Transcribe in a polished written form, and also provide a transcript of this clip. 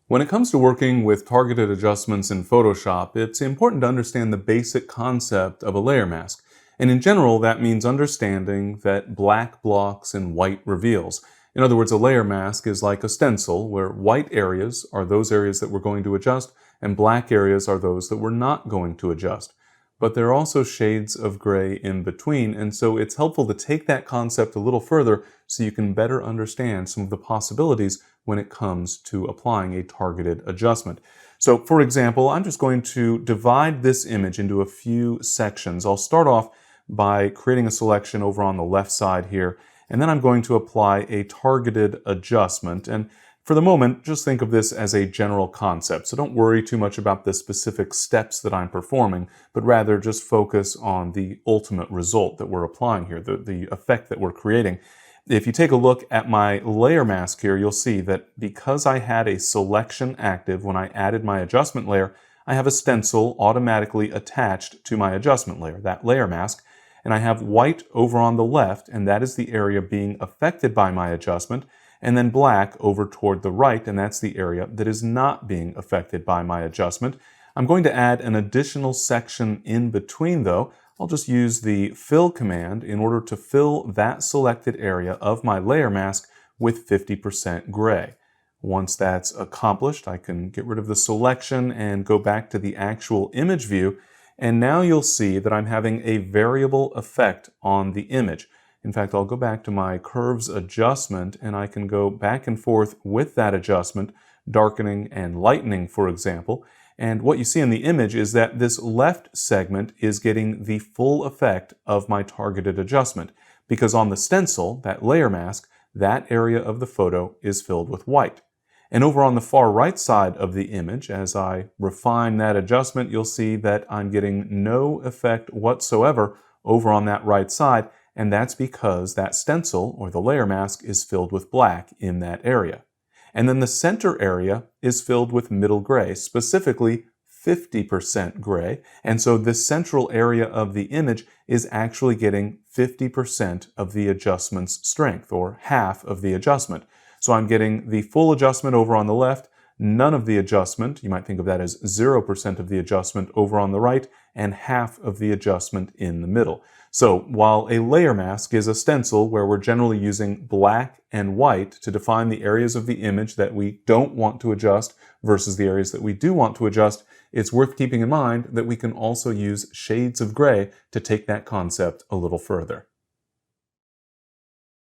When it comes to working with targeted adjustments in Photoshop, it's important to understand the basic concept of a layer mask. And in general, that means understanding that black blocks and white reveals. In other words, a layer mask is like a stencil where white areas are those areas that we're going to adjust and black areas are those that we're not going to adjust. But there are also shades of gray in between, and so it's helpful to take that concept a little further so you can better understand some of the possibilities when it comes to applying a targeted adjustment. So for example, I'm just going to divide this image into a few sections. I'll start off by creating a selection over on the left side here, and then I'm going to apply a targeted adjustment. And for the moment, just think of this as a general concept. So don't worry too much about the specific steps that I'm performing, but rather just focus on the ultimate result that we're applying here, the effect that we're creating. If you take a look at my layer mask here, you'll see that because I had a selection active when I added my adjustment layer, I have a stencil automatically attached to my adjustment layer, that layer mask, and I have white over on the left, and that is the area being affected by my adjustment, and then black over toward the right, and that's the area that is not being affected by my adjustment. I'm going to add an additional section in between though. I'll just use the fill command in order to fill that selected area of my layer mask with 50% gray. Once that's accomplished, I can get rid of the selection and go back to the actual image view, and now you'll see that I'm having a variable effect on the image. In fact, I'll go back to my curves adjustment and I can go back and forth with that adjustment, darkening and lightening, for example. And what you see in the image is that this left segment is getting the full effect of my targeted adjustment, because on the stencil, that layer mask, that area of the photo is filled with white. And over on the far right side of the image, as I refine that adjustment, you'll see that I'm getting no effect whatsoever over on that right side, and that's because that stencil, or the layer mask, is filled with black in that area. And then the center area is filled with middle gray, specifically 50% gray, and so this central area of the image is actually getting 50% of the adjustment's strength, or half of the adjustment. So I'm getting the full adjustment over on the left, none of the adjustment, you might think of that as 0% of the adjustment over on the right, and half of the adjustment in the middle. So while a layer mask is a stencil where we're generally using black and white to define the areas of the image that we don't want to adjust versus the areas that we do want to adjust, it's worth keeping in mind that we can also use shades of gray to take that concept a little further.